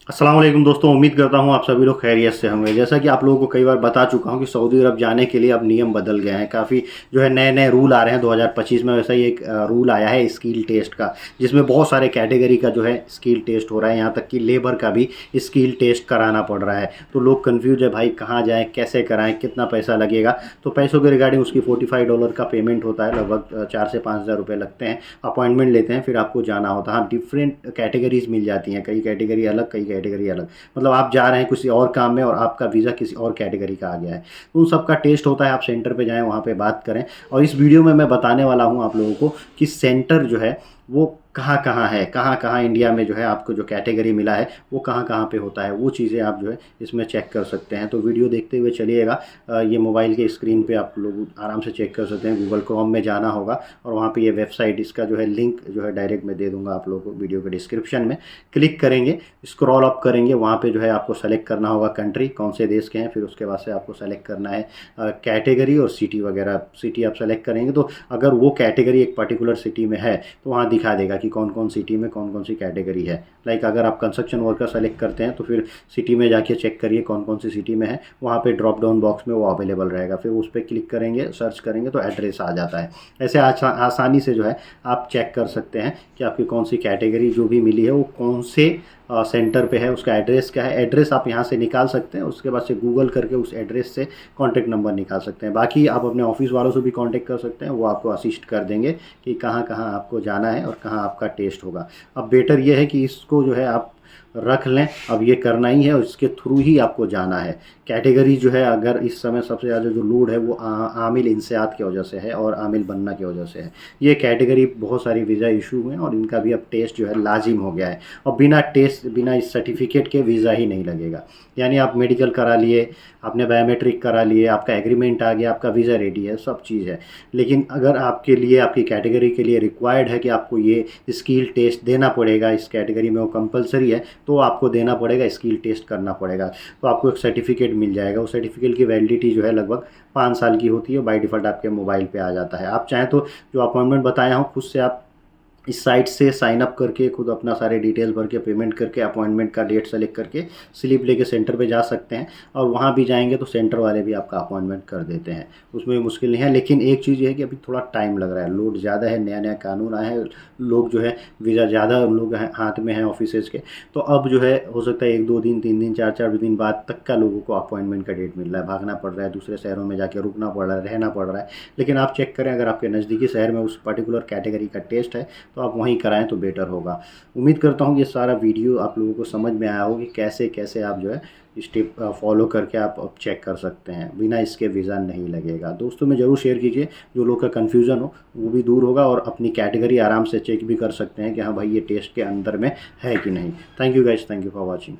अस्सलाम वालेकुम दोस्तों, उम्मीद करता हूँ आप सभी लोग खैरियत से होंगे। जैसा कि आप लोगों को कई बार बता चुका हूँ कि सऊदी अरब जाने के लिए अब नियम बदल गए हैं। काफ़ी जो है नए नए रूल आ रहे हैं 2025 में। वैसा ही एक रूल आया है स्किल टेस्ट का, जिसमें बहुत सारे कैटेगरी का जो है स्किल टेस्ट हो रहा है। यहाँ तक कि लेबर का भी स्किल टेस्ट कराना पड़ रहा है। तो लोग कन्फ्यूज है भाई, कहाँ जाएँ, कैसे कराएँ, कितना पैसा लगेगा। तो पैसों के रिगार्डिंग उसकी $45 का पेमेंट होता है, लगभग 4 से 5 हज़ार रुपये लगते हैं। अपॉइंटमेंट लेते हैं, फिर आपको जाना होता है। हाँ, डिफरेंट कैटेगरीज मिल जाती हैं, कई कैटेगरी अलग, कई कैटेगरी अलग। मतलब आप जा रहे हैं किसी और काम में और आपका वीज़ा किसी और कैटेगरी का आ गया है, तो उन सब का टेस्ट होता है। आप सेंटर पे जाएँ, वहाँ पे बात करें। और इस वीडियो में मैं बताने वाला हूँ आप लोगों को कि सेंटर जो है वो कहाँ कहाँ है, कहाँ कहाँ इंडिया में जो है आपको जो कैटेगरी मिला है वो कहाँ कहाँ पे होता है। वो चीज़ें आप जो है इसमें चेक कर सकते हैं। तो वीडियो देखते हुए चलिएगा। ये मोबाइल के स्क्रीन पे आप लोग आराम से चेक कर सकते हैं। गूगल क्रोम में जाना होगा और वहाँ पे ये वेबसाइट, इसका जो है लिंक जो है डायरेक्ट मैं दे दूँगा आप लोगों को वीडियो के डिस्क्रिप्शन में। क्लिक करेंगे, स्क्रॉल अप करेंगे, वहाँ पे जो है आपको सेलेक्ट करना होगा कंट्री, कौन से देश के हैं। फिर उसके बाद से आपको सेलेक्ट करना है कैटेगरी और सिटी वगैरह। सिटी आप सेलेक्ट करेंगे तो अगर वो कैटेगरी एक पर्टिकुलर सिटी में है तो वहाँ दिखा देगा कि कौन कौन सिटी में कौन कौन सी कैटेगरी है। लाइक अगर आप कंस्ट्रक्शन वर्कर सेलेक्ट करते हैं तो फिर सिटी में जाके चेक करिए कौन कौन सी सिटी में है। वहाँ पे ड्रॉप डाउन बॉक्स में वो अवेलेबल रहेगा। फिर उस पर क्लिक करेंगे, सर्च करेंगे तो एड्रेस आ जाता है। ऐसे आसानी से जो है आप चेक कर सकते हैं कि आपकी कौन सी कैटेगरी जो भी मिली है वो कौन से सेंटर पे है, उसका एड्रेस क्या है। एड्रेस आप यहाँ से निकाल सकते हैं, उसके बाद से गूगल करके उस एड्रेस से कॉन्टैक्ट नंबर निकाल सकते हैं। बाकी आप अपने ऑफिस वालों से भी कॉन्टैक्ट कर सकते हैं, वो आपको असिस्ट कर देंगे कि कहाँ कहाँ आपको जाना है और कहाँ आपका टेस्ट होगा। अब बेटर ये है कि इसको जो है आप रख लें, अब ये करना ही है और इसके थ्रू ही आपको जाना है। कैटेगरी जो है अगर इस समय सबसे ज़्यादा जो लोड है वो आमिल इंसियात की वजह से है और आमिल बनना की वजह से है। ये कैटेगरी बहुत सारी वीज़ा इशू हुए हैं और इनका भी अब टेस्ट जो है लाजिम हो गया है। और बिना टेस्ट, बिना इस सर्टिफिकेट के वीज़ा ही नहीं लगेगा। यानी आप मेडिकल करा लिए, आपने बायोमेट्रिक करा लिए, आपका एग्रीमेंट आ गया, आपका वीज़ा रेडी है, सब चीज़ है। लेकिन अगर आपके लिए, आपकी कैटेगरी के लिए रिक्वायर्ड है कि आपको ये स्किल टेस्ट देना पड़ेगा, इस कैटेगरी में वो कंपलसरी है, तो आपको देना पड़ेगा, स्किल टेस्ट करना पड़ेगा। तो आपको एक सर्टिफिकेट मिल जाएगा। वो सर्टिफिकेट की वैलिडिटी जो है लगभग 5 साल की होती है। बाय डिफ़ॉल्ट आपके मोबाइल पे आ जाता है। आप चाहें तो जो अपॉइंटमेंट बताया हूँ खुद से आप इस साइट से साइन अप करके खुद अपना सारे डिटेल्स भर के पेमेंट करके अपॉइंटमेंट का डेट सेलेक्ट करके स्लिप लेके सेंटर पे जा सकते हैं। और वहाँ भी जाएंगे तो सेंटर वाले भी आपका अपॉइंटमेंट कर देते हैं, उसमें मुश्किल नहीं है। लेकिन एक चीज़ ये है कि अभी थोड़ा टाइम लग रहा है, लोड ज़्यादा है, नया नया कानून आया है, लोग जो है वीज़ा ज़्यादा उन लोग हाथ में हैं ऑफिसेज़ के। तो अब जो है हो सकता है 1-2 दिन, 3 दिन, 4-4 दिन बाद तक का लोगों को अपॉइंटमेंट का डेट मिल रहा है। भागना पड़ रहा है, दूसरे शहरों में जाके रुकना पड़ रहा है, रहना पड़ रहा है। लेकिन आप चेक करें, अगर आपके नज़दीकी शहर में उस पर्टिकुलर कैटेगरी का टेस्ट है तो आप वहीं कराएं तो बेटर होगा। उम्मीद करता हूँ ये सारा वीडियो आप लोगों को समझ में आया होगा कि कैसे कैसे आप जो है स्टेप फॉलो करके आप अब चेक कर सकते हैं। बिना इसके वीज़ा नहीं लगेगा। दोस्तों में ज़रूर शेयर कीजिए, जो लोग का कन्फ्यूज़न हो वो भी दूर होगा और अपनी कैटेगरी आराम से चेक भी कर सकते हैं कि हाँ भाई ये टेस्ट के अंदर में है कि नहीं। Thank you guys, thank you for watching.